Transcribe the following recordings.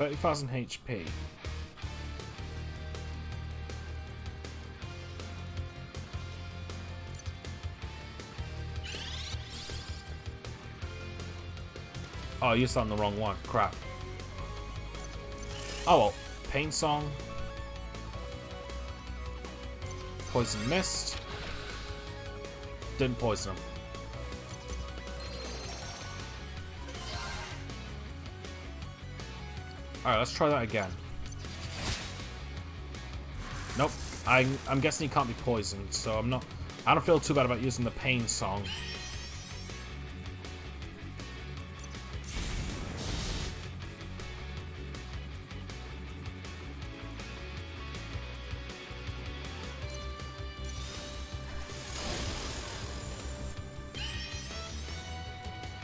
30,000 HP. Oh, I used that on the wrong one. Crap. Oh well. Pain Song. Poison Mist. Didn't poison him. Alright, let's try that again. Nope. I'm guessing he can't be poisoned, so I don't feel too bad about using the Pain Song.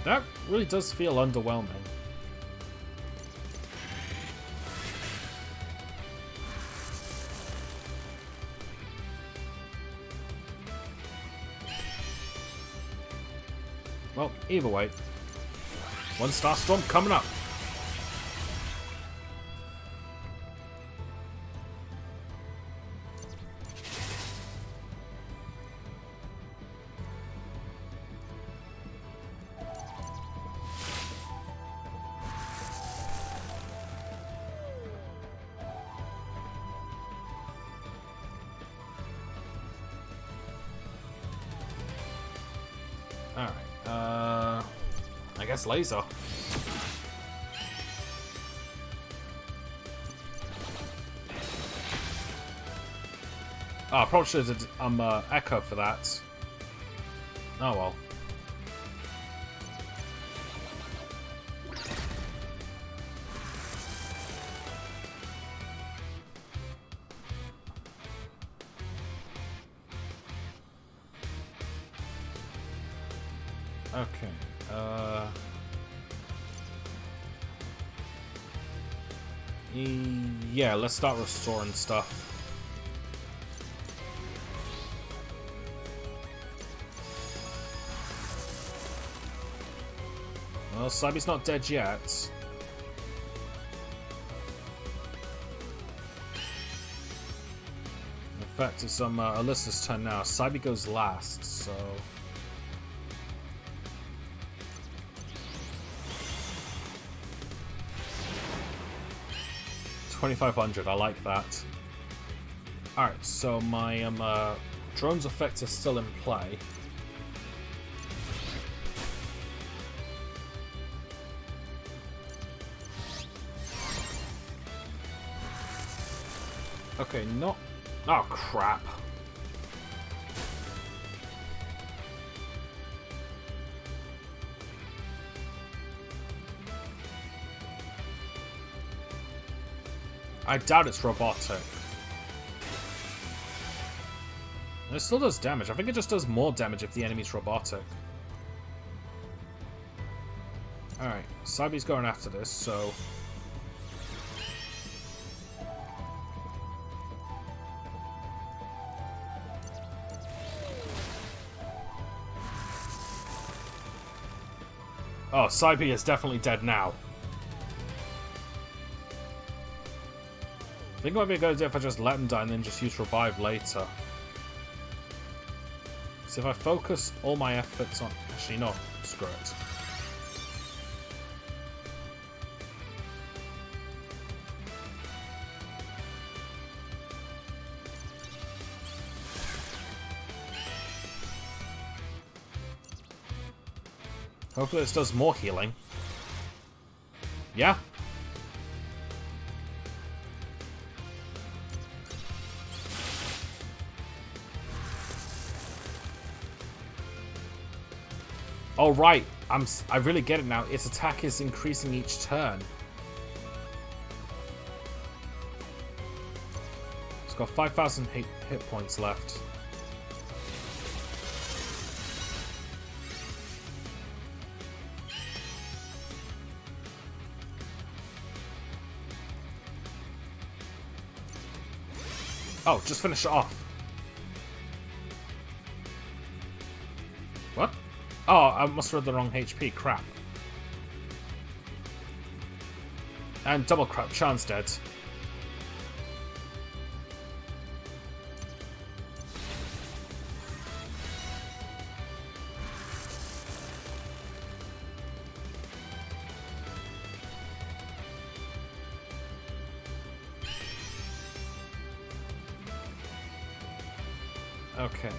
That really does feel underwhelming. Well, either way. 1-star storm coming up. Alright, I guess laser. Oh, I probably should have did Echo for that. Oh well. Okay, yeah, let's start restoring stuff. Well, Cybe's not dead yet. In fact, it's Alyssa's turn now. Cybe goes last, so... $2,500, I like that. Alright, so my drone's effect is still in play. Okay, not... Oh, crap. I doubt it's robotic. It still does damage. I think it just does more damage if the enemy's robotic. Alright, Cybe's going after this, so... Oh, Cybe is definitely dead now. I think it might be a good idea if I just let him die and then just use revive later. So if I focus all my efforts on... Actually, no. Screw it. Hopefully this does more healing. Yeah? Oh right, I really get it now. Its attack is increasing each turn. It's got 5,000 hit points left. Oh, just finish it off. What? Oh, I must have read the wrong HP. Crap. And double crap, Chan's dead. Okay,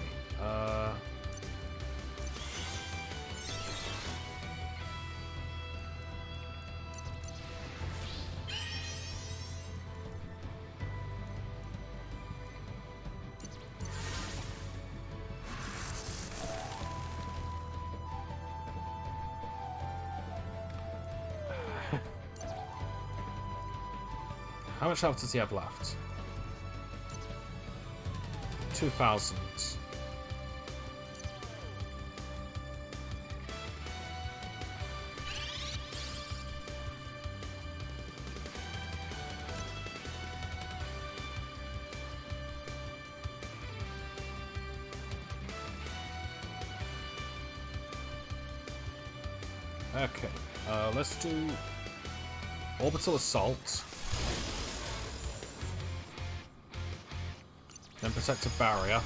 how much health does he have left? 2,000. Okay, let's do orbital assault. Then protective barrier.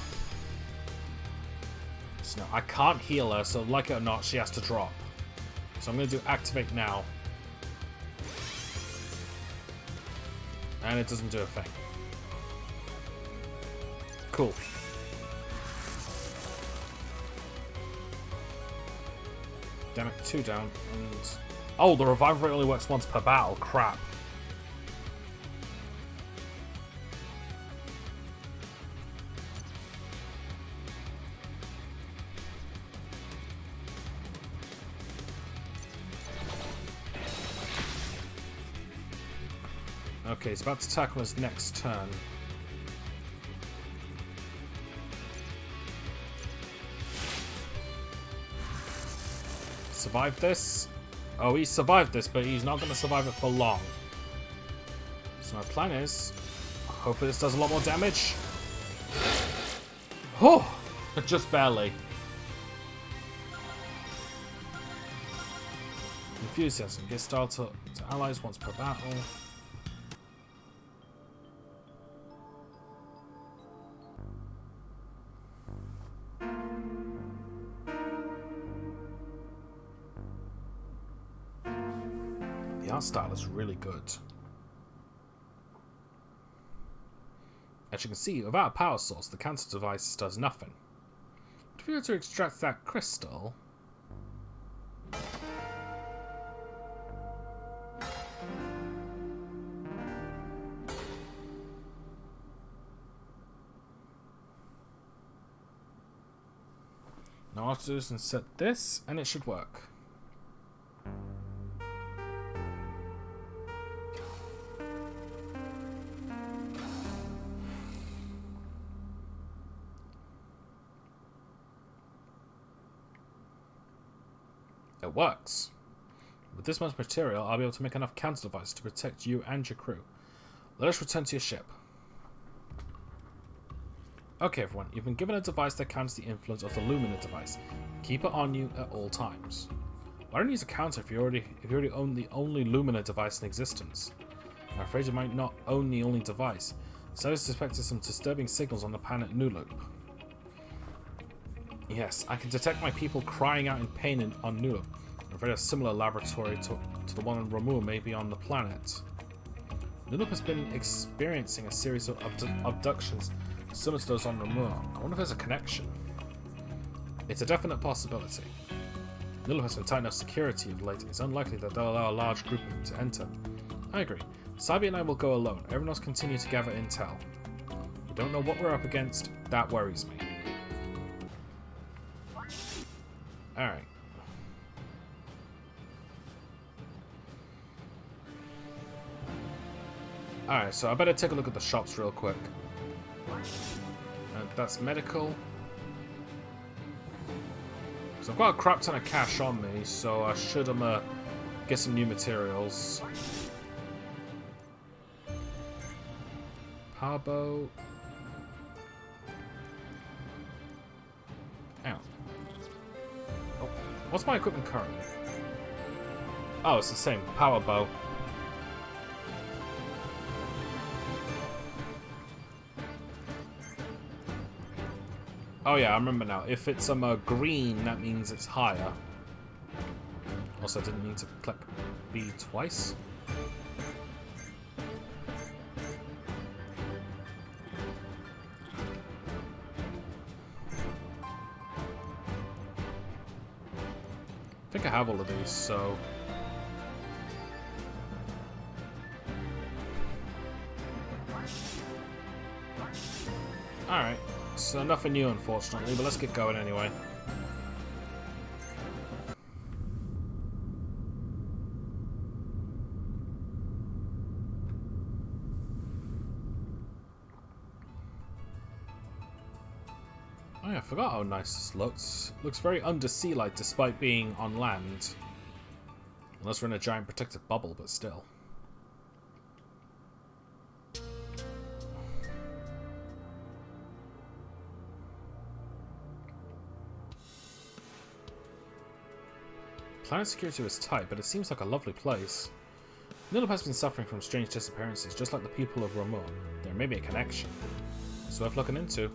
So no, I can't heal her, so like it or not, she has to drop. So I'm going to do activate now. And it doesn't do a thing. Cool. Damn it, 2 down. And... oh, the revive rate only works once per battle. Crap. Okay, he's about to tackle his next turn. Survive this. Oh, he survived this, but he's not going to survive it for long. So my plan is, hopefully this does a lot more damage. Oh, just barely. Enthusiasm. Get style to allies once per battle. The art style is really good. As you can see, without a power source, the counter device does nothing. But if you were to extract that crystal... now all I have to do is insert this, and it should work. It works. With this much material, I'll be able to make enough counter devices to protect you and your crew. Let us return to your ship. Okay, everyone, you've been given a device that counters the influence of the Lumina device. Keep it on you at all times. Why don't you use a counter if you already own the only Lumina device in existence? I'm afraid you might not own the only device. Scientists suspected some disturbing signals on the planet Nuluup. Yes, I can detect my people crying out in pain on Nuluup. I'm afraid a similar laboratory to the one on Ramu may be on the planet. Nuluup has been experiencing a series of abductions similar to those on Ramu. I wonder if there's a connection. It's a definite possibility. Nuluup has been tight enough security of late. It's unlikely that they'll allow a large group to enter. I agree. Sabi and I will go alone. Everyone else continue to gather intel. We don't know what we're up against. That worries me. Alright. Alright, so I better take a look at the shops real quick. That's medical. So I've got a crap ton of cash on me, so I should get some new materials. Power bow. Ow. Oh, what's my equipment currently? Oh, it's the same. Power bow. Oh yeah, I remember now. If it's green, that means it's higher. Also, I didn't need to click B twice. I think I have all of these, so... Alright, so nothing new unfortunately, but let's get going anyway. Oh yeah, I forgot how nice this looks. Looks very undersea-like despite being on land. Unless we're in a giant protective bubble, but still. Planet security was tight, but it seems like a lovely place. Nuluup has been suffering from strange disappearances, just like the people of Ramun. There may be a connection. It's worth looking into.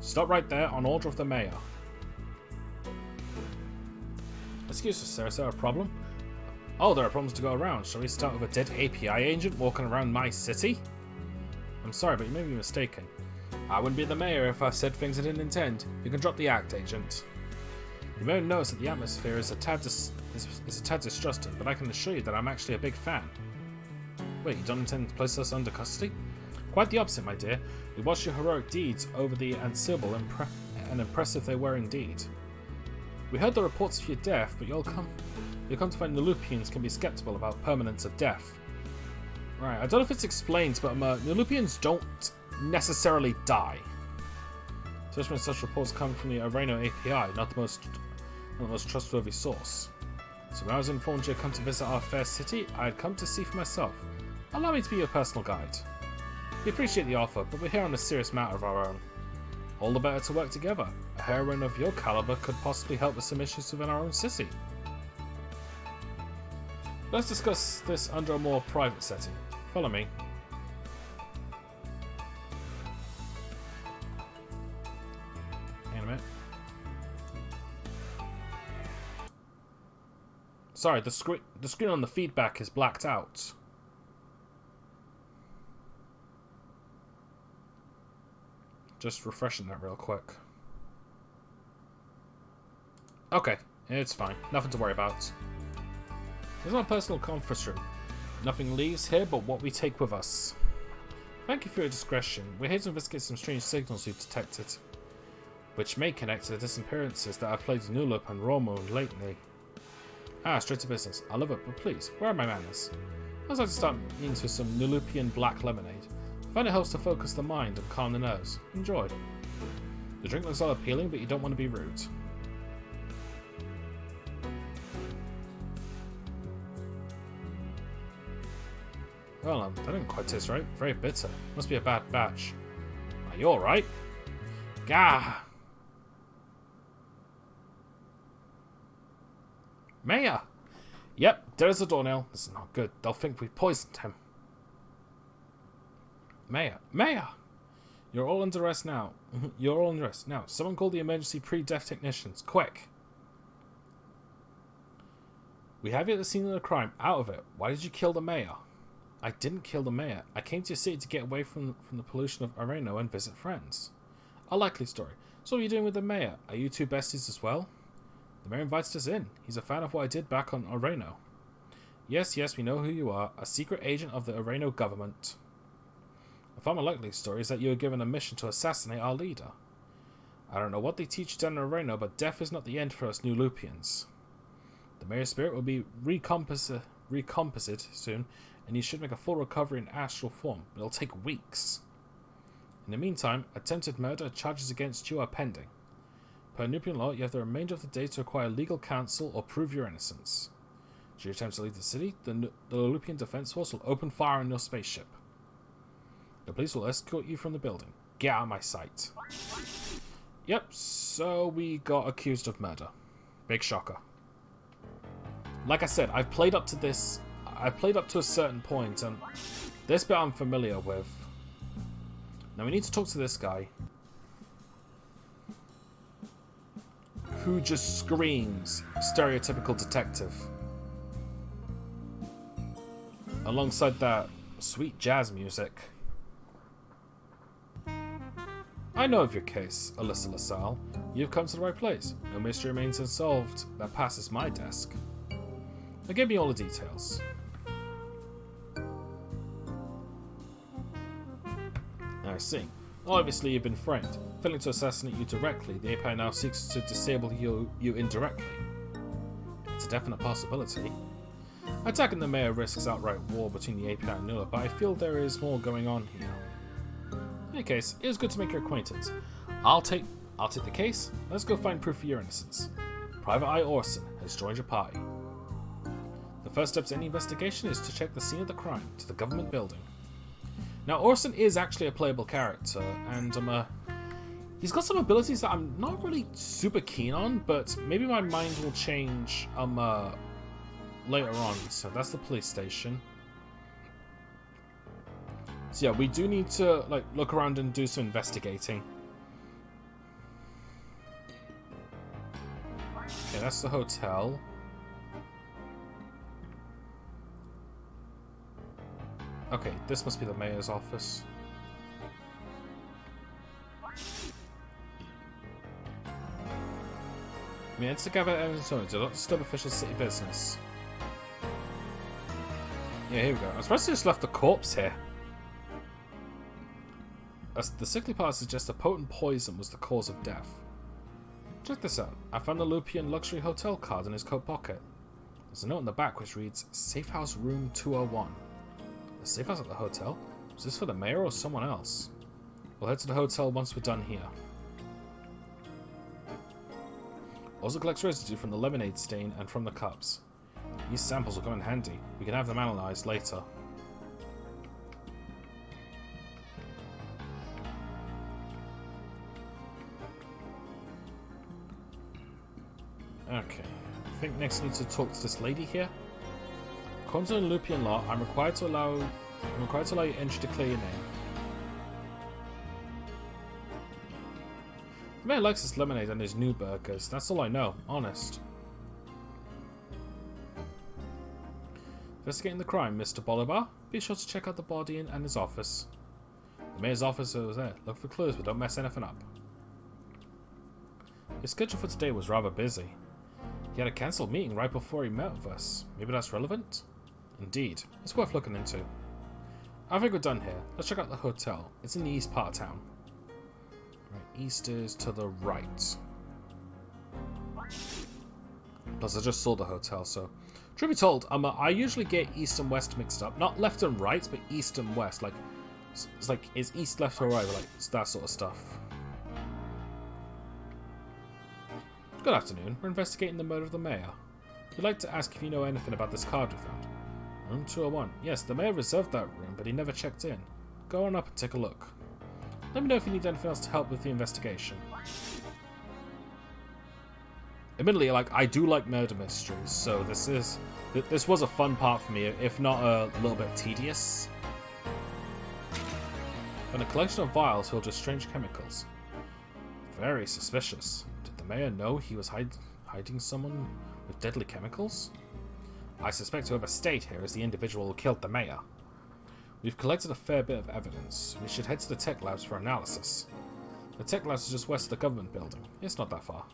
Stop right there, on order of the mayor. Excuse us, sir, is there a problem? Oh, there are problems to go around. Shall we start with a dead API agent walking around my city? I'm sorry, but you may be mistaken. I wouldn't be the mayor if I said things I didn't intend. You can drop the act, agent. You may have noticed that the atmosphere is a tad distrusting, but I can assure you that I'm actually a big fan. Wait, you don't intend to place us under custody? Quite the opposite, my dear. We watched your heroic deeds over the Ansible, and impressive they were indeed. We heard the reports of your death, but you'll come to find Nuluupians can be skeptical about permanence of death. Right, I don't know if it's explained, but Nuluupians don't necessarily die. Especially when such reports come from the Areno API, not the most trustworthy source. So when I was informed you had come to visit our fair city, I had come to see for myself. Allow me to be your personal guide. We appreciate the offer, but we're here on a serious matter of our own. All the better to work together. A heroine of your caliber could possibly help with some issues within our own city. Let's discuss this under a more private setting. Follow me. Hang on a minute. Sorry, the screen on the feedback is blacked out. Just refreshing that real quick. Okay, it's fine. Nothing to worry about. There's my personal conference room. Nothing leaves here but what we take with us. Thank you for your discretion. We're here to investigate some strange signals we've detected, which may connect to the disappearances that have plagued Nuluup and Ramun lately. Straight to business. I love it, but please, where are my manners? I'd like to start meetings with some Nuluupian black lemonade. I find it helps to focus the mind and calm the nerves. Enjoy. The drink looks all appealing, but you don't want to be rude. Well, that didn't quite taste right. Very bitter. Must be a bad batch. Are you alright? Gah! Mayor! Yep, there's the doornail. This is not good. They'll think we poisoned him. Mayor! Mayor! You're all under arrest now. You're all under arrest. Now, someone call the emergency pre-death technicians. Quick! We have you at the scene of the crime. Out of it. Why did you kill the mayor? I didn't kill the mayor. I came to your city to get away from the pollution of Areno and visit friends. A likely story. So what are you doing with the mayor? Are you two besties as well? The mayor invited us in. He's a fan of what I did back on Areno. Yes, we know who you are. A secret agent of the Areno government. A far more likely story is that you were given a mission to assassinate our leader. I don't know what they teach you down in Areno, but death is not the end for us Nuluupians. The mayor's spirit will be recomposite soon, and you should make a full recovery in astral form. It'll take weeks. In the meantime, attempted murder charges against you are pending. Per Nubian law, you have the remainder of the day to acquire legal counsel or prove your innocence. Should you attempt to leave the city, the Nuluupian Defense Force will open fire on your spaceship. The police will escort you from the building. Get out of my sight. Yep, so we got accused of murder. Big shocker. Like I said, I've played up to this. I've played up to a certain point, and this bit I'm familiar with. Now we need to talk to this guy. who just screams stereotypical detective. Alongside that sweet jazz music. I know of your case, Alyssa LaSalle. You've come to the right place. No mystery remains unsolved that passes my desk. Now give me all the details. I see. Obviously you've been framed. Failing to assassinate you directly, the API now seeks to disable you indirectly. It's a definite possibility. Attacking the mayor risks outright war between the API and Nuluup, but I feel there is more going on here. In any case, it was good to make your acquaintance. I'll take the case. Let's go find proof of your innocence. Private Eye Orson has joined your party. The first step to any investigation is to check the scene of the crime to the government building. Now, Orson is actually a playable character, and he's got some abilities that I'm not really super keen on, but maybe my mind will change later on. So that's the police station. So yeah, we do need to look around and do some investigating. Okay, that's the hotel. Okay, this must be the mayor's office. We enter to gather evidence only. Do not disturb official city business. Yeah, here we go. I'm supposed to just left the corpse here. As the sickly part suggests a potent poison was the cause of death. Check this out. I found the Nuluupian luxury hotel card in his coat pocket. There's a note in the back which reads, Safe House Room 201. The safe house at the hotel? Was this for the mayor or someone else? We'll head to the hotel once we're done here. Also collects residue from the lemonade stain and from the cups. These samples will come in handy. We can have them analysed later. Okay, I think next I need to talk to this lady here. According to the Nuluupian law, I'm required to allow you entry to clear your name. The mayor likes his lemonade and his new burgers. That's all I know, honest. Investigating the crime, Mr. Bolivar. Be sure to check out the body and his office. The mayor's office is there. Look for clues, but don't mess anything up. His schedule for today was rather busy. He had a cancelled meeting right before he met with us. Maybe that's relevant? Indeed. It's worth looking into. I think we're done here. Let's check out the hotel. It's in the east part of town. Right, east is to the right. Plus, I just saw the hotel, so... Truth be told, I usually get east and west mixed up. Not left and right, but east and west. Like, it's like, is east left or right? Like, it's that sort of stuff. Good afternoon. We're investigating the murder of the mayor. We'd like to ask if you know anything about this card we found. Room 201. Yes, the mayor reserved that room, but he never checked in. Go on up and take a look. Let me know if you need anything else to help with the investigation. Admittedly, I do like murder mysteries, so this was a fun part for me, if not a little bit tedious. And a collection of vials filled with strange chemicals. Very suspicious. Did the mayor know he was hiding someone with deadly chemicals? I suspect whoever stayed here is the individual who killed the mayor. We've collected a fair bit of evidence. We should head to the tech labs for analysis. The tech labs is just west of the government building. It's not that far.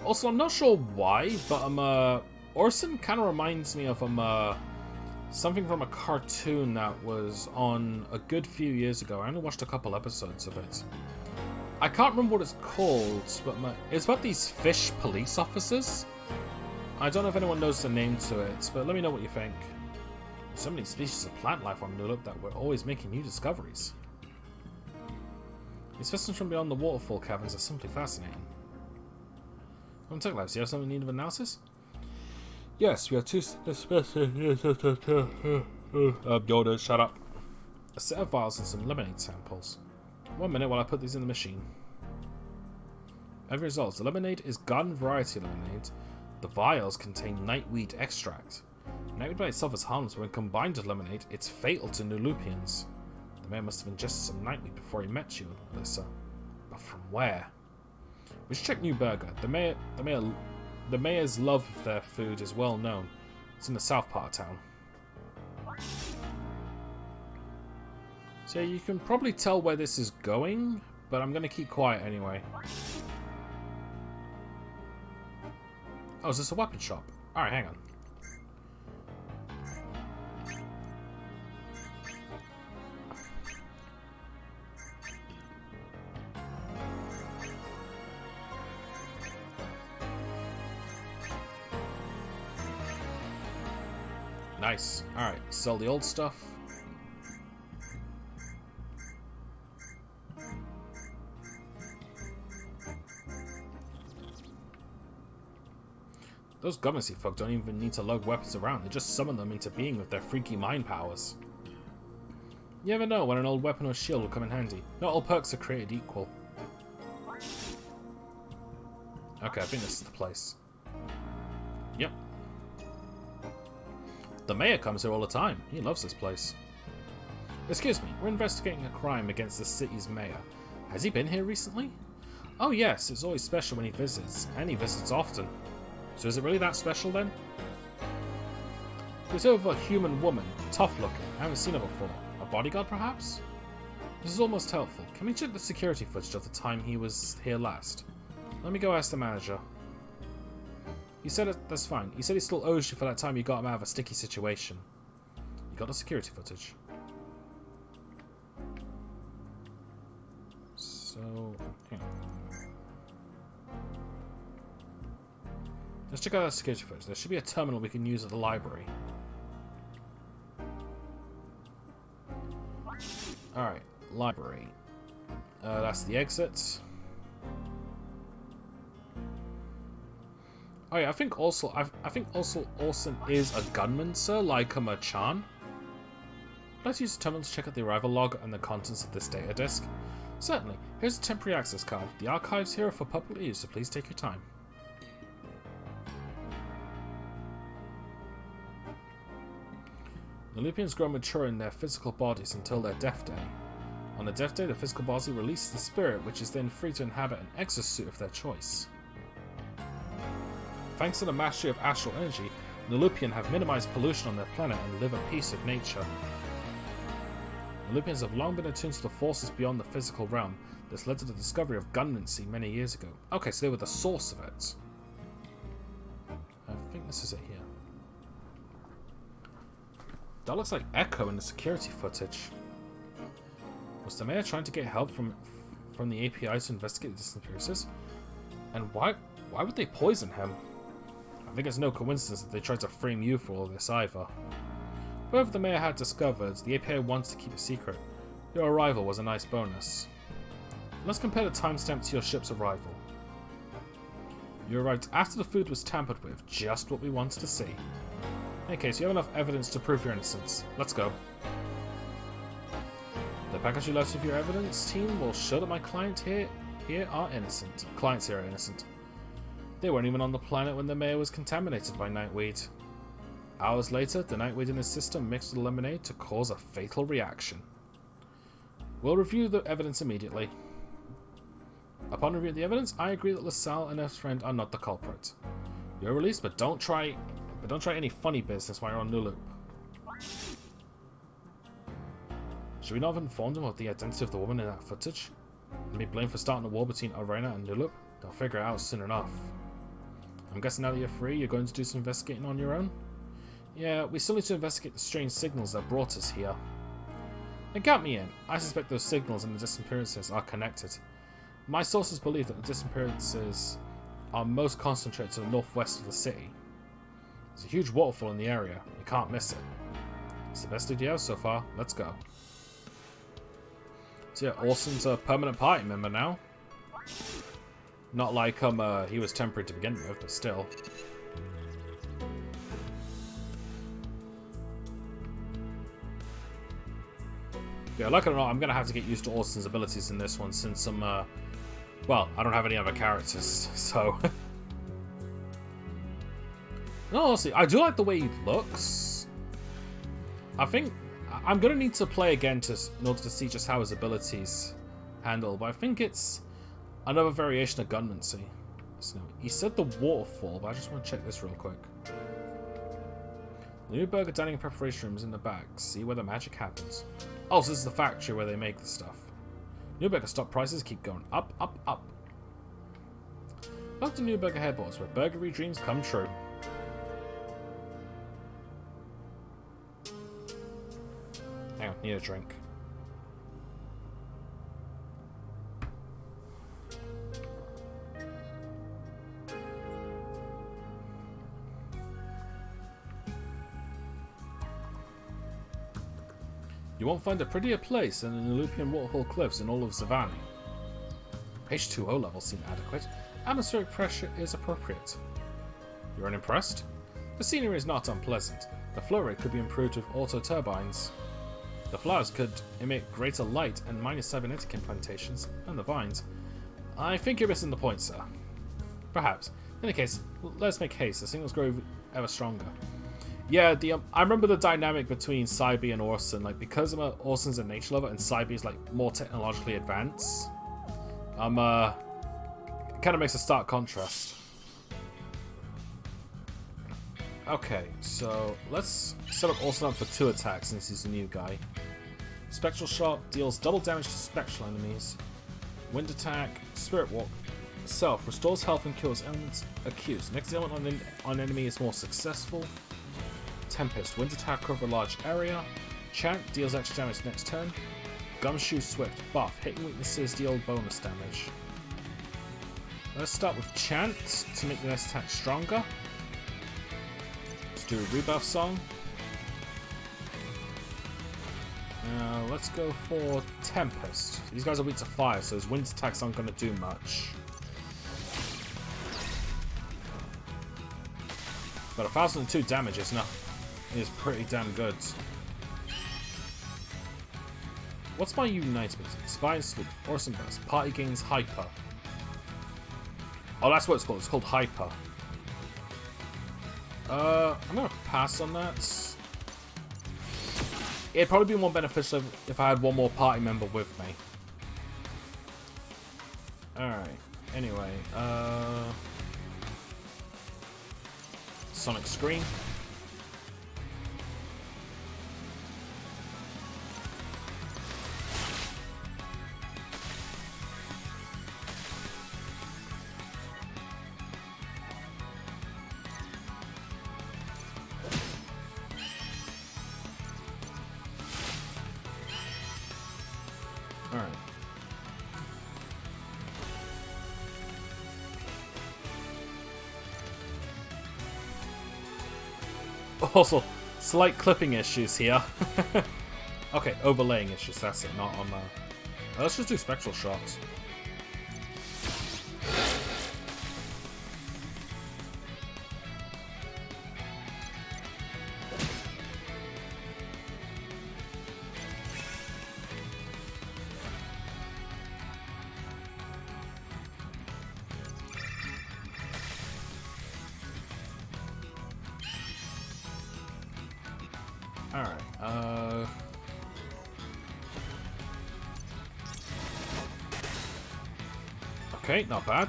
Also, I'm not sure why, but Orson kind of reminds me of something from a cartoon that was on a good few years ago. I only watched a couple episodes of it. I can't remember what it's called, but it's about these fish police officers. I don't know if anyone knows the name to it, but let me know what you think. There's so many species of plant life on Nuluup that we're always making new discoveries. These specimens from beyond the waterfall caverns are simply fascinating. On Tech Labs, do you have something in need of analysis? Yes, we have two specimens. Yoda, shut up. A set of vials and some lemonade samples. 1 minute while I put these in the machine. As a result, the lemonade is garden variety lemonade. The vials contain nightweed extract. Nightweed by itself is harmless, but when combined with lemonade, it's fatal to Nuluupians. The mayor must have ingested some nightweed before he met you, Alyssa. But from where? We should check New Burger. The mayor's love of their food is well known. It's in the south part of town. So you can probably tell where this is going, but I'm going to keep quiet anyway. Oh, is this a weapon shop? Alright, hang on. Nice. Alright, sell the old stuff. Those governmency folk don't even need to lug weapons around, they just summon them into being with their freaky mind powers. You never know when an old weapon or shield will come in handy. Not all perks are created equal. Okay, I think this is the place. Yep. The mayor comes here all the time. He loves this place. Excuse me, we're investigating a crime against the city's mayor. Has he been here recently? Oh yes, it's always special when he visits, and he visits often. So is it really that special then? He was over a human woman, tough looking. I haven't seen her before. A bodyguard perhaps? This is almost helpful. Can we check the security footage of the time he was here last? Let me go ask the manager. He said that's fine. He said he still owes you for that time you got him out of a sticky situation. You got the security footage. So, yeah. Let's check out that security footage. There should be a terminal we can use at the library. Alright, library. That's the exit. Oh yeah, I think also Orson is a gunman, sir, like a Chan. Let's use the terminal to check out the arrival log and the contents of this data disk. Certainly. Here's a temporary access card. The archives here are for public use, so please take your time. Nuluupians grow mature in their physical bodies until their death day. On the death day, the physical body releases the spirit, which is then free to inhabit an exosuit of their choice. Thanks to the mastery of astral energy, Nuluupians have minimized pollution on their planet and live at peace with nature. Nuluupians have long been attuned to the forces beyond the physical realm. This led to the discovery of gunmancy many years ago. Okay, so they were the source of it. I think this is it here. That looks like Echo in the security footage. Was the mayor trying to get help from the API to investigate the disappearances? And why would they poison him? I think it's no coincidence that they tried to frame you for all this either. Whatever the mayor had discovered, the API wants to keep a secret. Your arrival was a nice bonus. Let's compare the timestamp to your ship's arrival. You arrived after the food was tampered with, just what we wanted to see. In any case, you have enough evidence to prove your innocence. Let's go. The package you left with your evidence team will show that my clients here are innocent. They weren't even on the planet when the mayor was contaminated by nightweed. Hours later, the nightweed in his system mixed with lemonade to cause a fatal reaction. We'll review the evidence immediately. Upon reviewing the evidence, I agree that LaSalle and her friend are not the culprit. You're released, but don't try any funny business while you're on Nuluup. Should we not have informed him of the identity of the woman in that footage? And be blamed for starting a war between Arena and Nuluup? They'll figure it out soon enough. I'm guessing now that you're free, you're going to do some investigating on your own? Yeah, we still need to investigate the strange signals that brought us here. Then count me in. I suspect those signals and the disappearances are connected. My sources believe that the disappearances are most concentrated to the northwest of the city. There's a huge waterfall in the area. You can't miss it. It's the best idea so far. Let's go. So yeah, Orson's a permanent party member now. Not like he was temporary to begin with, but still. Yeah, like it or not, I'm going to have to get used to Orson's abilities in this one since I'm, well, I don't have any other characters, so... No, honestly, I do like the way he looks. I think I'm gonna need to play again in order to see just how his abilities handle, but I think it's another variation of Gunmancy. So he said the waterfall, but I just want to check this real quick. The new burger dining and preparation room is in the back. See where the magic happens. Oh, so this is the factory where they make the stuff. Newburger stock prices keep going up, up, up. Welcome to Newburger headquarters, where burgery dreams come true. Hang on, need a drink. You won't find a prettier place than the Nuluupian waterfall cliffs in all of Zavani. H2O levels seem adequate. Atmospheric pressure is appropriate. You're unimpressed? The scenery is not unpleasant. The flow rate could be improved with auto turbines. The flowers could emit greater light and minus cybernetic implantations, and the vines. I think you're missing the point, sir. Perhaps. In any case, let's make haste. The signals grow ever stronger. Yeah, I remember the dynamic between Cybe and Orson. Like, because Orson's a nature lover and Cybe is like more technologically advanced. It kind of makes a stark contrast. Okay, so let's set up Orson up for 2 attacks since he's a new guy. Spectral Shot deals double damage to spectral enemies. Wind Attack, Spirit Walk itself restores health and kills elements accused. Next element on enemy is more successful. Tempest, Wind Attack cover a large area. Chant deals extra damage next turn. Gumshoe Swift, buff, hitting weaknesses deal bonus damage. Let's start with Chant to make the next attack stronger. Let's do a rebuff song. Let's go for Tempest. These guys are weak to fire, so his wind attacks aren't going to do much. But 1002 damage is pretty damn good. What's my Unite ability? Spy and Sleep, Orson Burst, Party gains Hyper. Oh, that's what it's called. It's called Hyper. I'm gonna pass on that. It'd probably be more beneficial if I had one more party member with me. Alright. Anyway, Sonic Scream. Alright. Also, slight clipping issues here. Okay, overlaying issues, that's it, not on let's just do Spectral Shots. Alright, okay, not bad.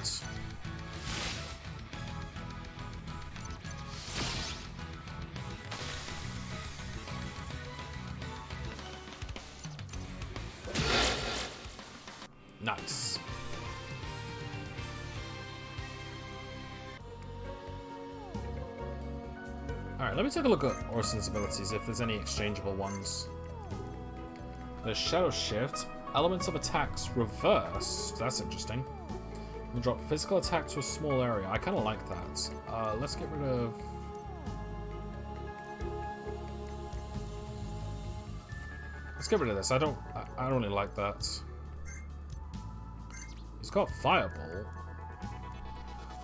Nice. Alright, let me take a look at Orson's abilities, if there's any exchangeable ones. There's Shadow Shift. Elements of attacks reversed. That's interesting. You can drop physical attack to a small area. I kind of like that. Let's get rid of... Let's get rid of this. I don't really like that. He's got Fireball,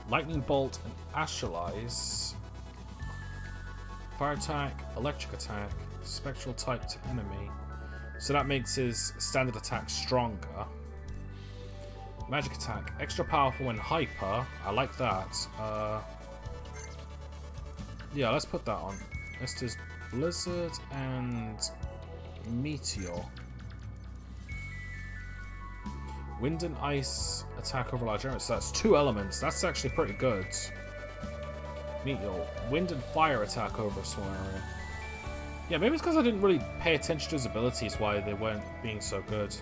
Lightning Bolt, and Astralize. Fire attack, electric attack, spectral type to enemy. So that makes his standard attack stronger. Magic attack, extra powerful when hyper. I like that. Yeah, let's put that on. Let's just Blizzard and Meteor. Wind and ice attack over large areas. So that's 2 elements. That's actually pretty good. Meteor. Wind and fire attack over a small area. Yeah, maybe it's because I didn't really pay attention to his abilities why they weren't being so good.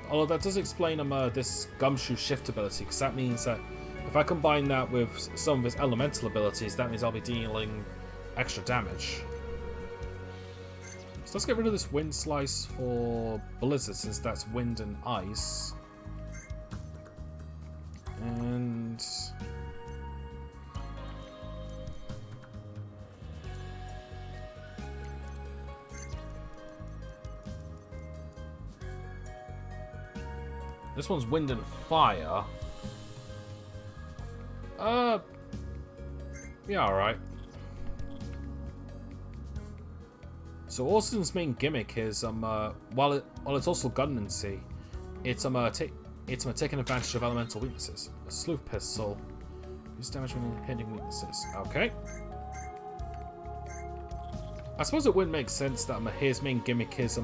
Although that does explain this Gumshoe Shift ability, because that means that if I combine that with some of his elemental abilities, that means I'll be dealing extra damage. So let's get rid of this Wind Slice for Blizzard, since that's wind and ice. And... this one's wind and fire. Yeah, alright. So Orson's main gimmick is while it's also gunmancy, it's taking advantage of elemental weaknesses. A sleuth pistol. Use damage when hitting weaknesses. Okay. I suppose it wouldn't make sense that his main gimmick is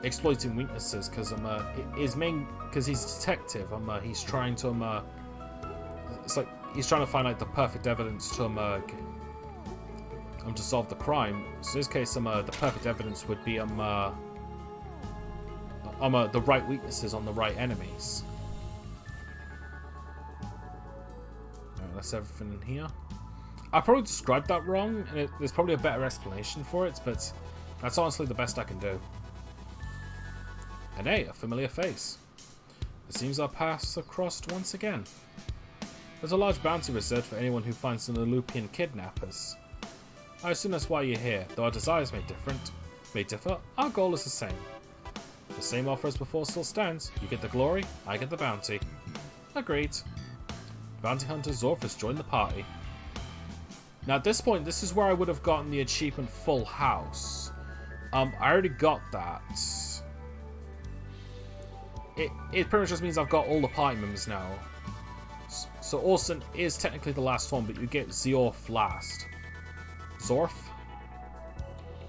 exploiting weaknesses, because because he's a detective. He's trying to it's like he's trying to find like the perfect evidence to to solve the crime. So in this case, the perfect evidence would be the right weaknesses on the right enemies. Alright, that's everything in here. I probably described that wrong, and there's probably a better explanation for it, but that's honestly the best I can do. And hey, a familiar face. It seems our paths are crossed once again. There's a large bounty reserved for anyone who finds the Nuluupian kidnappers. I assume that's why you're here, though our desires may differ, our goal is the same. The same offer as before still stands. You get the glory, I get the bounty. Agreed. Bounty hunter Zorf has joined the party. Now at this point, this is where I would have gotten the achievement Full House. I already got that. It pretty much just means I've got all the party members now. So Orson is technically the last one, but you get Zorf last. Zorf?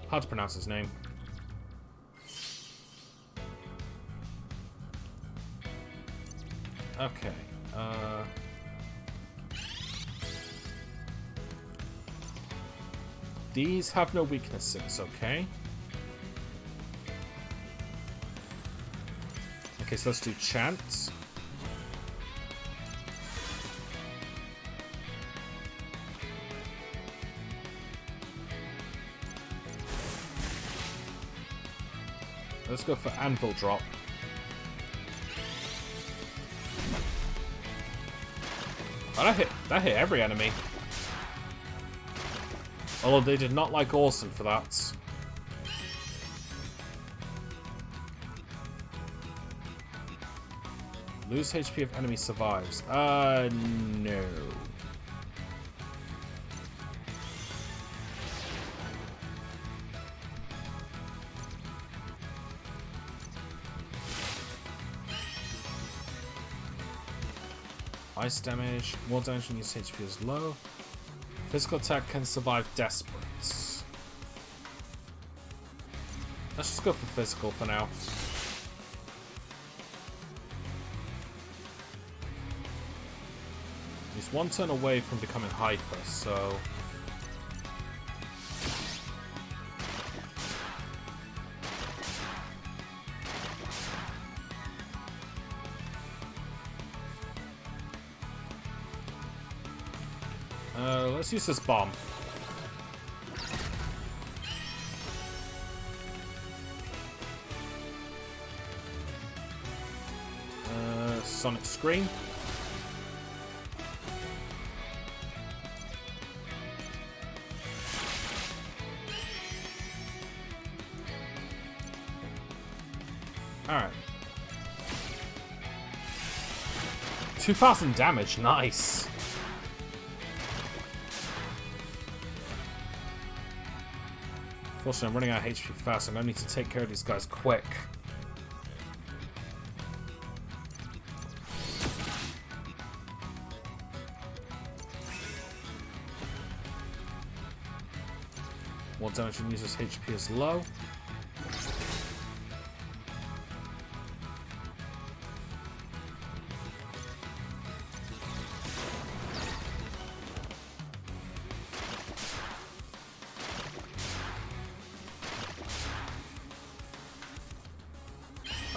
Hard to pronounce his name. Okay. These have no weaknesses, okay? Okay, so let's do chant. Let's go for Anvil Drop. Oh, that hit every enemy. Although they did not like Orson for that. Lose HP if enemy survives. No. Ice damage, more damage when use HP is low. Physical attack can survive desperate. Let's just go for physical for now. He's one turn away from becoming hyper, so... let's use this bomb. Sonic Scream. Alright. 2,000 damage, nice. Unfortunately, I'm running out of HP fast, and I need to take care of these guys quick. More damage when user's HP is low.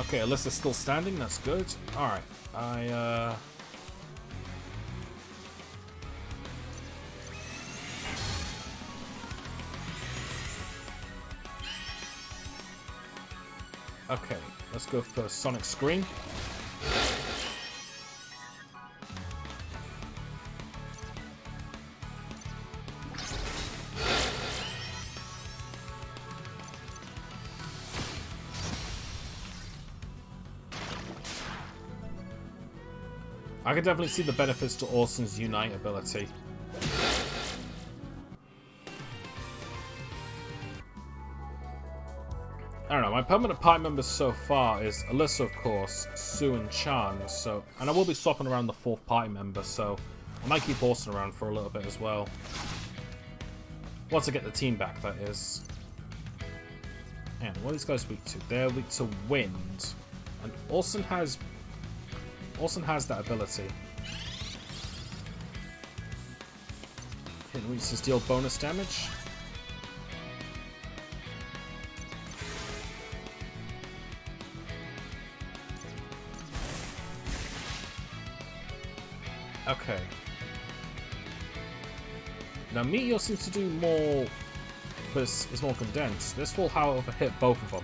Okay, Alyssa's still standing, that's good. Alright, okay, let's go for Sonic Scream. I can definitely see the benefits to Orson's Unite ability. I don't know, my permanent party members so far is Alyssa, of course, Sue and Chan, so... And I will be swapping around the 4th party member, so I might keep Orson around for a little bit as well. Once I get the team back, that is. And what are these guys weak to? They're weak to wind. And Orson has that ability. Hit weaknesses deal bonus damage. Okay. Now Meteor seems to do more, but it's more condensed. This will, however, hit both of them.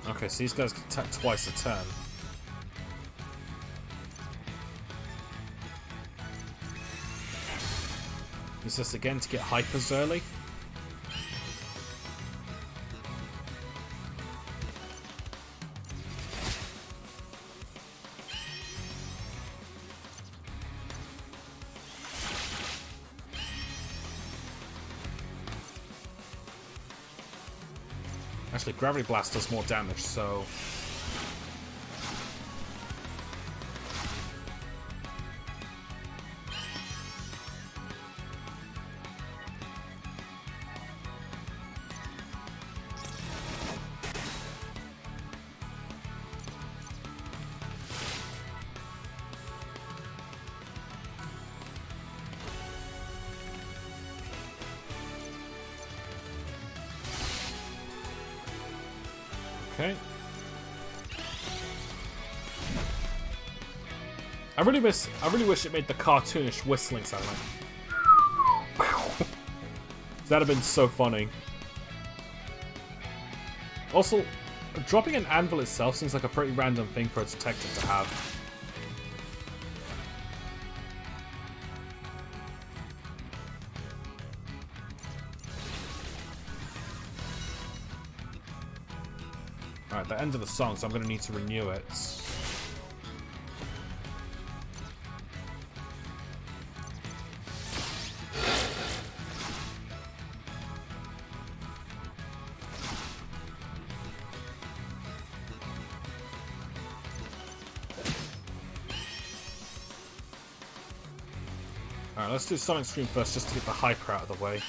Okay, so these guys can attack twice a turn. Use this again to get hypers early. Actually, Gravity Blast does more damage, so... Okay. I really wish it made the cartoonish whistling sound like. That'd have been so funny. Also, dropping an anvil itself seems like a pretty random thing for a detective to have. Alright, the end of the song, so I'm going to need to renew it. Alright, let's do Sonic Scream first, just to get the hyper out of the way.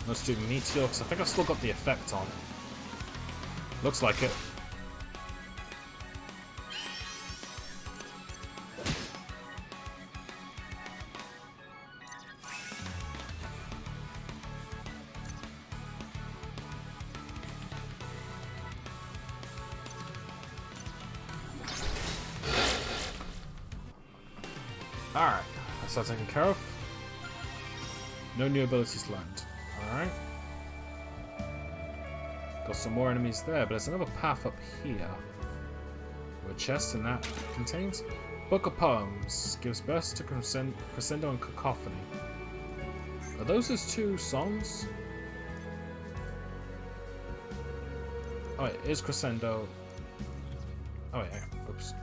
Let's do Meteor, because I think I've still got the effect on. Looks like it. Alright, that's that taken care of. No new abilities learned. Alright. Got some more enemies there, but there's another path up here. With a chest, and that contains Book of Poems. Gives birth to Crescendo and Cacophony. Are those his two songs? Oh wait, is Crescendo... Oh wait, oops.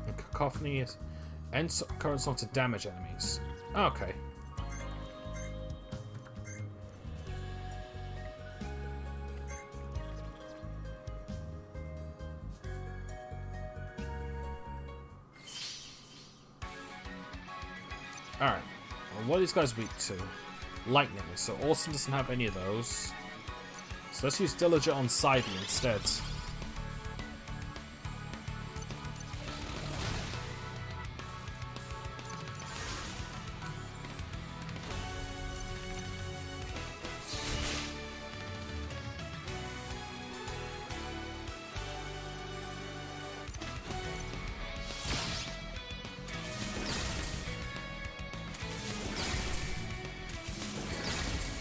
And Cacophony is... Ends current song to damage enemies. Okay. Alright. Well, what are these guys weak to? Lightning. So Orson doesn't have any of those. So let's use Diligent on Sidey instead.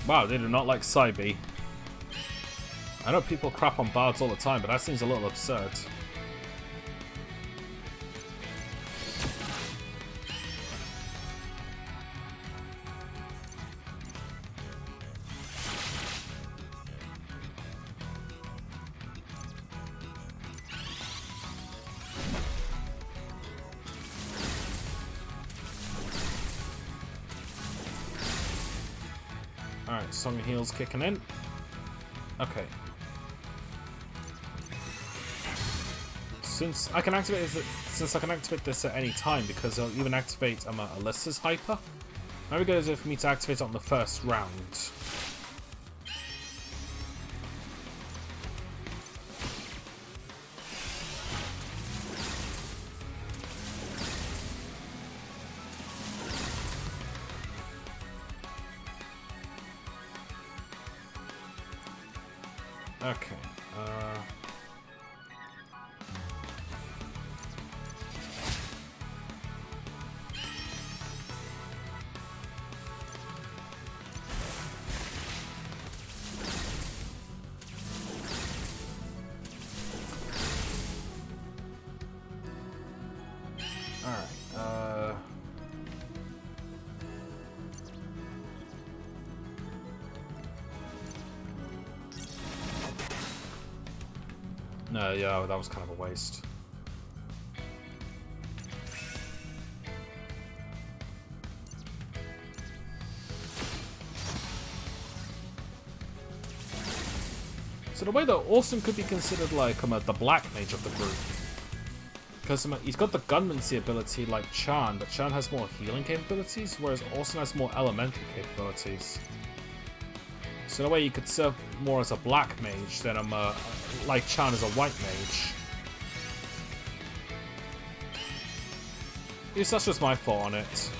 Wow, they do not like Psybe. I know people crap on bards all the time, but that seems a little absurd. Alright, Song of Heals kicking in. Okay. Since I can activate this at any time, because it'll even activate Alyssa's Hyper, maybe good idea for me to activate it on the first round. Okay. No, yeah, that was kind of a waste. So the way that Orson could be considered like the black mage of the group, because he's got the gunmancy ability like Chan, but Chan has more healing capabilities, whereas Orson has more elemental capabilities. So in a way, you could serve more as a black mage than like Chan as a white mage. Yes, that's just my thought on it.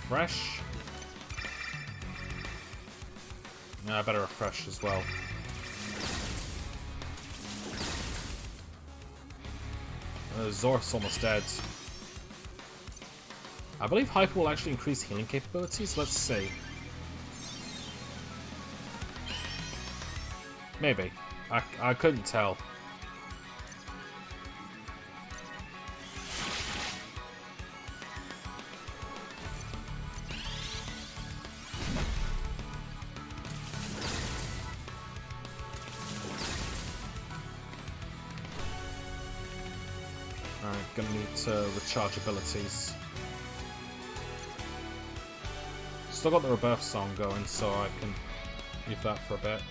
Refresh? Yeah, I better refresh as well. Zorth's almost dead. I believe Hyper will actually increase healing capabilities. Let's see. Maybe. I couldn't tell. Alright, gonna need to recharge abilities. Still got the Rebirth song going, so I can leave that for a bit.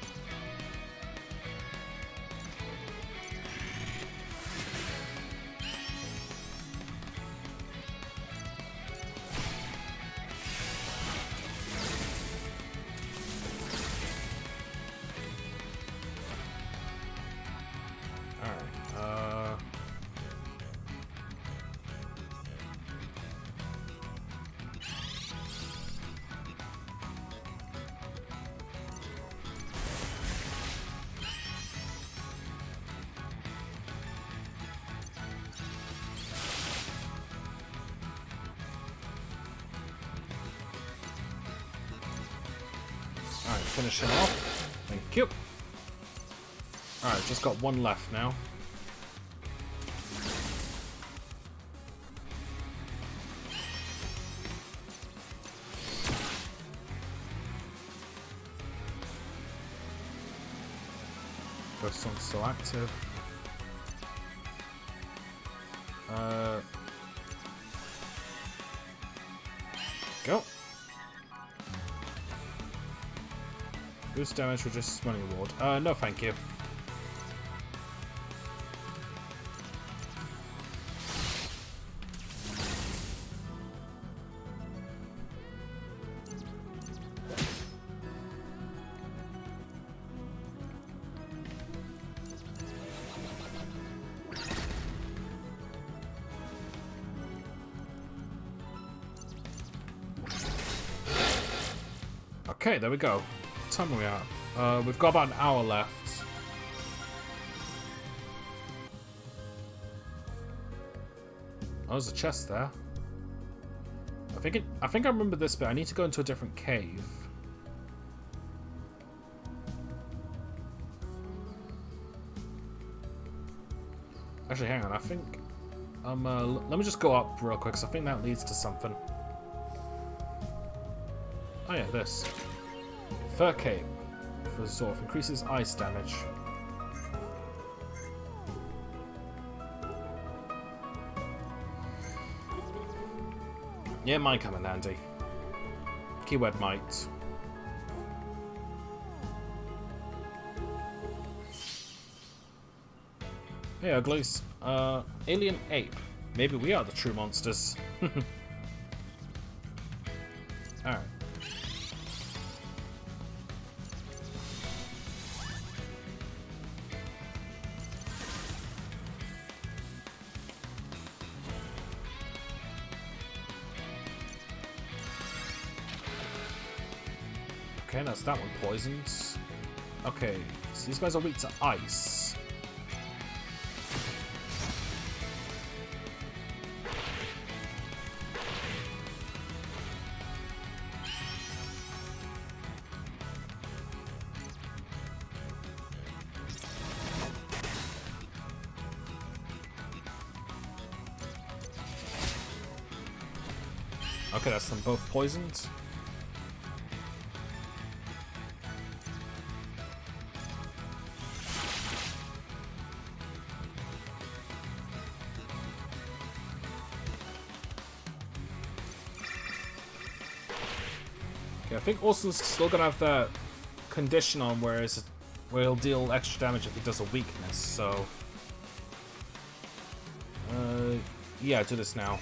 Finish him off. Thank you. Alright, just got one left now. First one's still active. Go. Boost damage or just money reward? No thank you. Okay, there we go. What time are we at? We've got about an hour left. Oh, there's a chest there. I think I remember this bit. I need to go into a different cave. Actually, hang on. I think let me just go up real quick, because I think that leads to something. Oh yeah, this. Fur cape for Zorf increases ice damage. Yeah, might come in handy. Keyword might. Hey, Uglies. Alien ape. Maybe we are the true monsters. Alright. Okay, that's that one poisoned. Okay, so these guys are weak to ice. Okay, that's them both poisoned. I think Orson's still gonna have that condition on where he'll deal extra damage if he does a weakness, so yeah, do this now.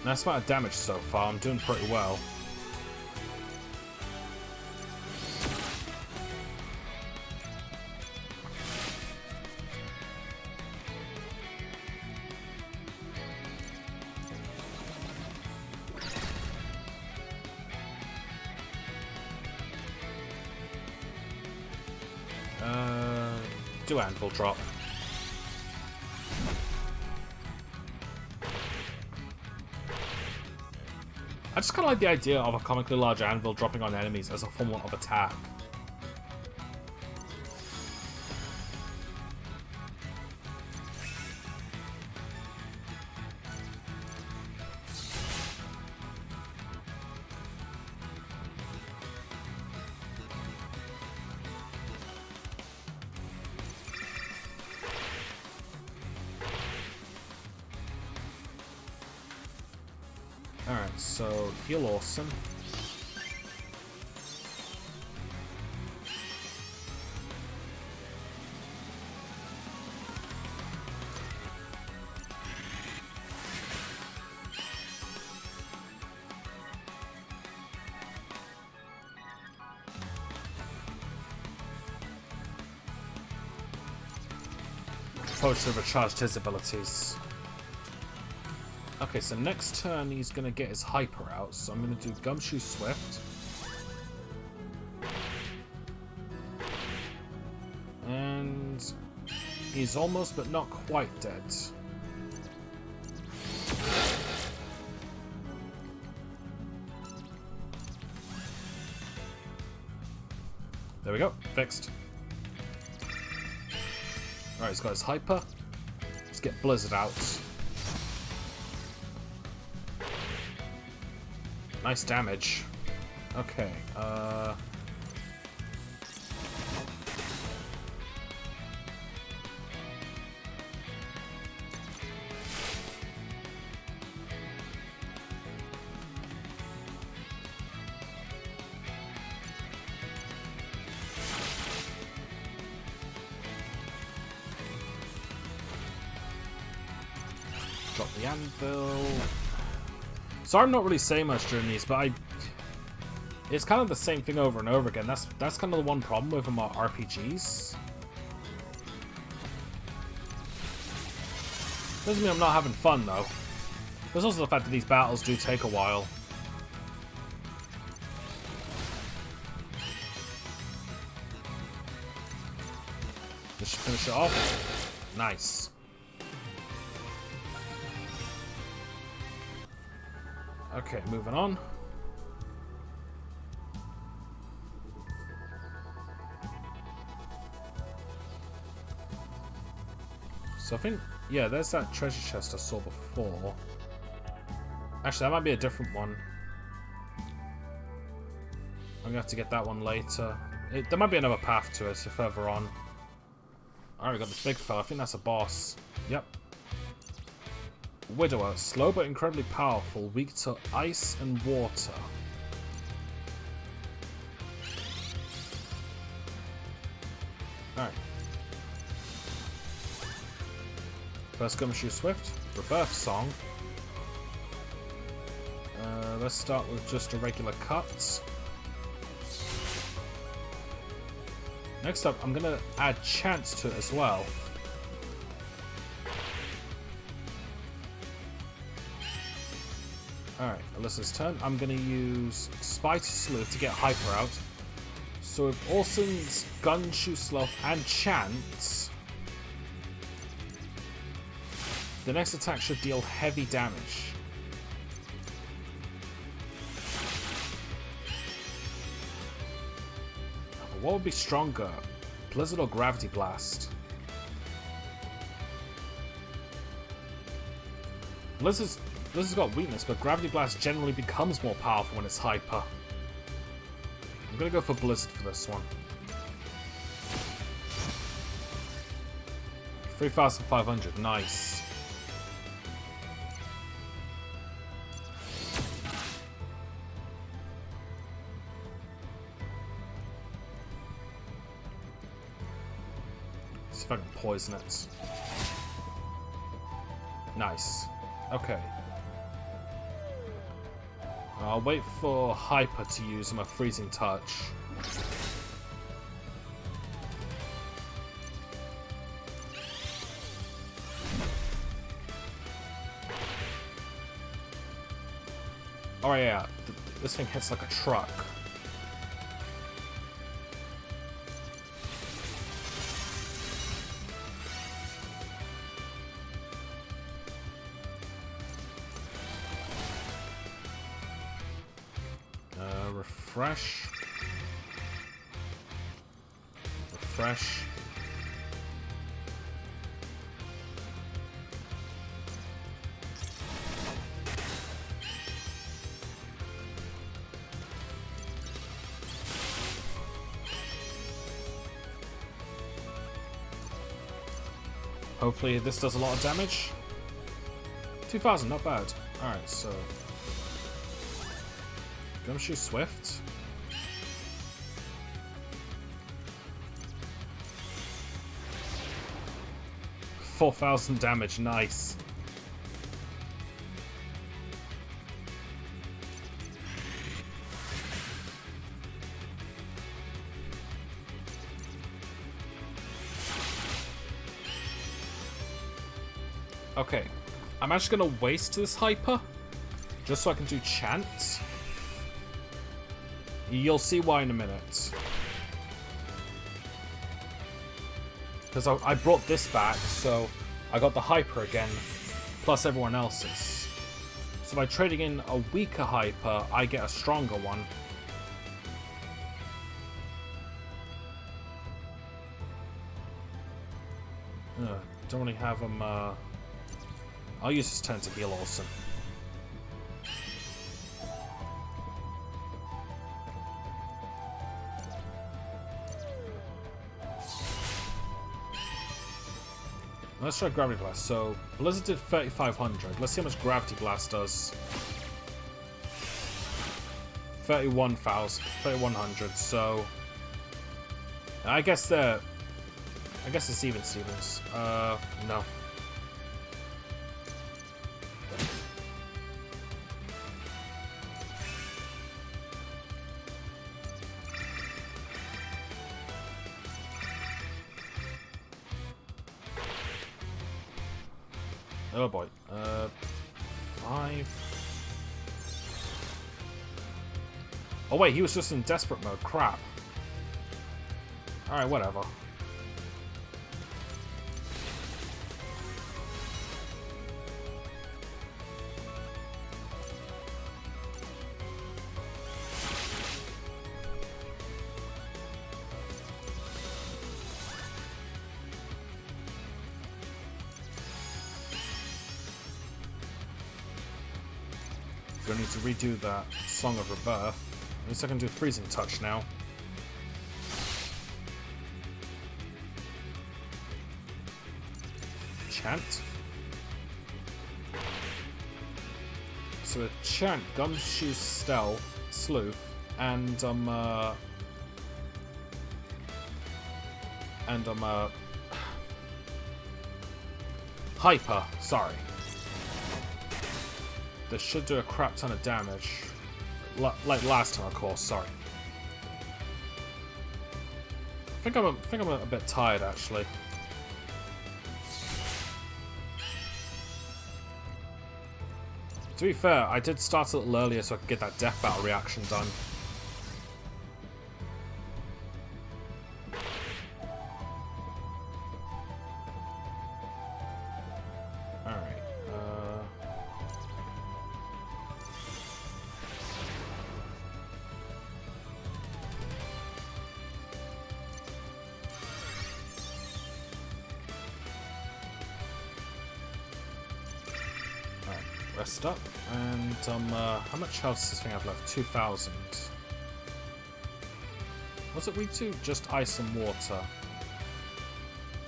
Nice amount of damage so far, I'm doing pretty well. Do anvil drop. I just kind of like the idea of a comically large anvil dropping on enemies as a form of attack. Alright, so heal Orson. approach to recharge his abilities. Okay, so next turn he's going to get his hyper out, so I'm going to do Gumshoe Swift. And he's almost but not quite dead. There we go, fixed. Alright, he's got his hyper. Let's get Blizzard out. Nice damage. Okay, drop the anvil. So I'm not really saying much during these, but it's kind of the same thing over and over again. That's kind of the one problem with my RPGs. Doesn't mean I'm not having fun though. There's also the fact that these battles do take a while. Let's finish it off. Nice. Okay, moving on. So I think, yeah, there's that treasure chest I saw before. Actually, that might be a different one. I'm gonna have to get that one later. There might be another path to it if further on. Alright, we got this big fella. I think that's a boss. Yep. Widower, slow but incredibly powerful, weak to ice and water. Alright. First Gumshoe Swift, Rebirth Song. Let's start with just a regular cut. Next up, I'm gonna add chance to it as well. Alright, Alyssa's turn. I'm going to use Spy to Sleuth to get Hyper out. So with Orson's Gumshoe Sloth and Chant, the next attack should deal heavy damage. What would be stronger? Blizzard or Gravity Blast? Blizzard's got weakness, but Gravity Blast generally becomes more powerful when it's hyper. I'm gonna go for Blizzard for this one. 3,500, nice. See if I can poison it. Nice. Okay. I'll wait for Hyper to use my Freezing Touch. Oh yeah, this thing hits like a truck. Refresh. Refresh. Hopefully this does a lot of damage. 2,000, not bad. Alright, so Gumshoe Swift. 4,000 damage, nice. Okay. I'm actually going to waste this hyper. Just so I can do chant. You'll see why in a minute. Because I brought this back, so I got the hyper again. Plus everyone else's. So by trading in a weaker hyper, I get a stronger one. Don't really have him, I'll use his turn to heal Olsen. Let's try Gravity Blast. So, Blizzard did 3,500. Let's see how much Gravity Blast does. 31,000. 3,100. So, I guess it's even Stevens. No. Oh boy. 5. Oh wait, he was just in desperate mode. Crap. Alright, whatever. I need to redo that Song of Rebirth. At least I can do Freezing Touch now. Chant. So a chant, Gumshoe Stealth, Sleuth, and Hyper, sorry. This should do a crap ton of damage. Like last time, of course, sorry. I think I'm a bit tired, actually. To be fair, I did start a little earlier so I could get that death battle reaction done. Rest up, and how much health does this thing have left? 2,000. What's it weak to? Just ice and water.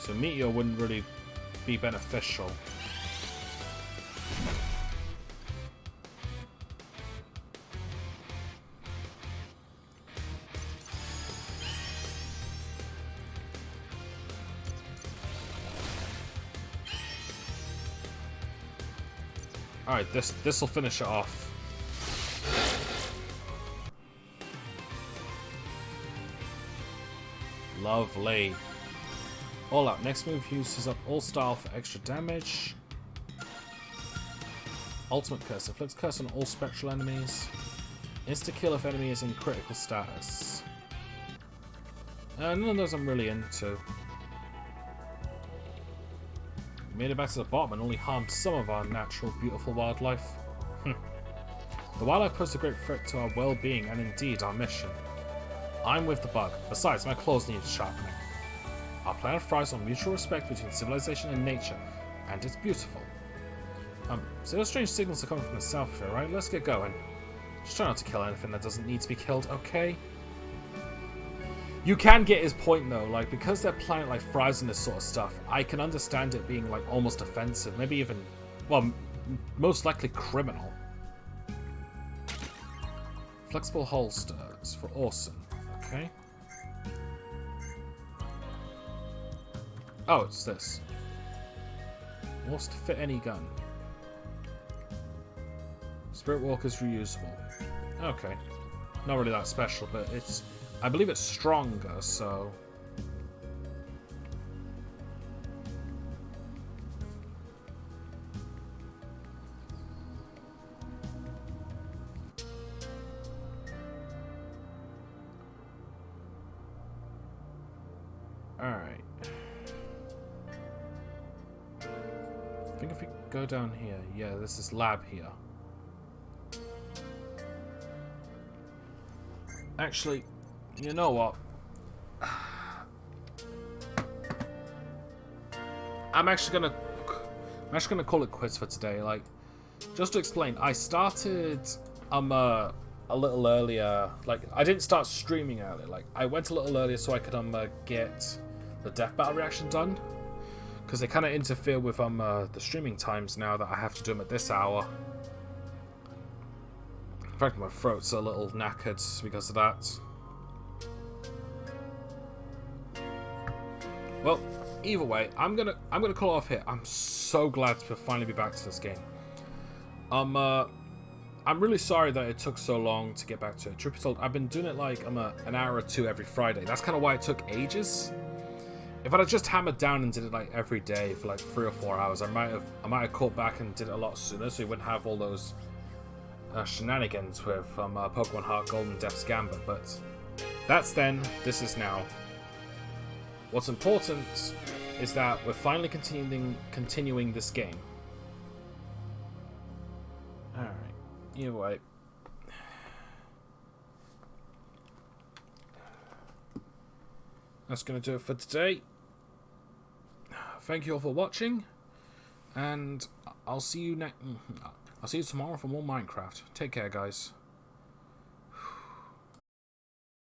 So Meteor wouldn't really be beneficial. Alright, this'll finish it off. Lovely. All out. Next move uses up all style for extra damage. Ultimate Curse. Inflicts curse on all spectral enemies. Insta-kill if enemy is in critical status. None of those I'm really into. Made it back to the bottom and only harmed some of our natural, beautiful wildlife. The wildlife pose a great threat to our well-being and indeed our mission. I'm with the bug. Besides, my claws need sharpening. Our planet thrives on mutual respect between civilization and nature, and it's beautiful. So those strange signals are coming from the south here, right? Let's get going. Just try not to kill anything that doesn't need to be killed, okay? You can get his point though, like, because their planet like thrives on this sort of stuff, I can understand it being like almost offensive, maybe even, well, most likely criminal. Flexible holsters for Orson, okay. Oh, it's this. Wants to fit any gun. Spirit Walker's reusable. Okay. Not really that special, but it's... I believe it's stronger, so... Alright. I think if we go down here, yeah, this is lab here. Actually, you know what? I'm actually gonna call it quits for today. Like, just to explain, I started a little earlier. Like, I didn't start streaming earlier. Like, I went a little earlier so I could get the death battle reaction done, because they kind of interfere with the streaming times now that I have to do them at this hour. In fact, my throat's a little knackered because of that. Well, either way, I'm gonna call it off here. I'm so glad to finally be back to this game. I'm really sorry that it took so long to get back to it. Truth be told, I've been doing it like an hour or two every Friday. That's kind of why it took ages. If I'd just hammered down and did it like every day for like 3 or 4 hours, I might have caught back and did it a lot sooner, so you wouldn't have all those shenanigans with Pokemon Heart Gold and Death's Gambit. But that's then. This is now. What's important is that we're finally continuing this game. Alright, either way. That's going to do it for today. Thank you all for watching, and I'll see you tomorrow for more Minecraft. Take care, guys.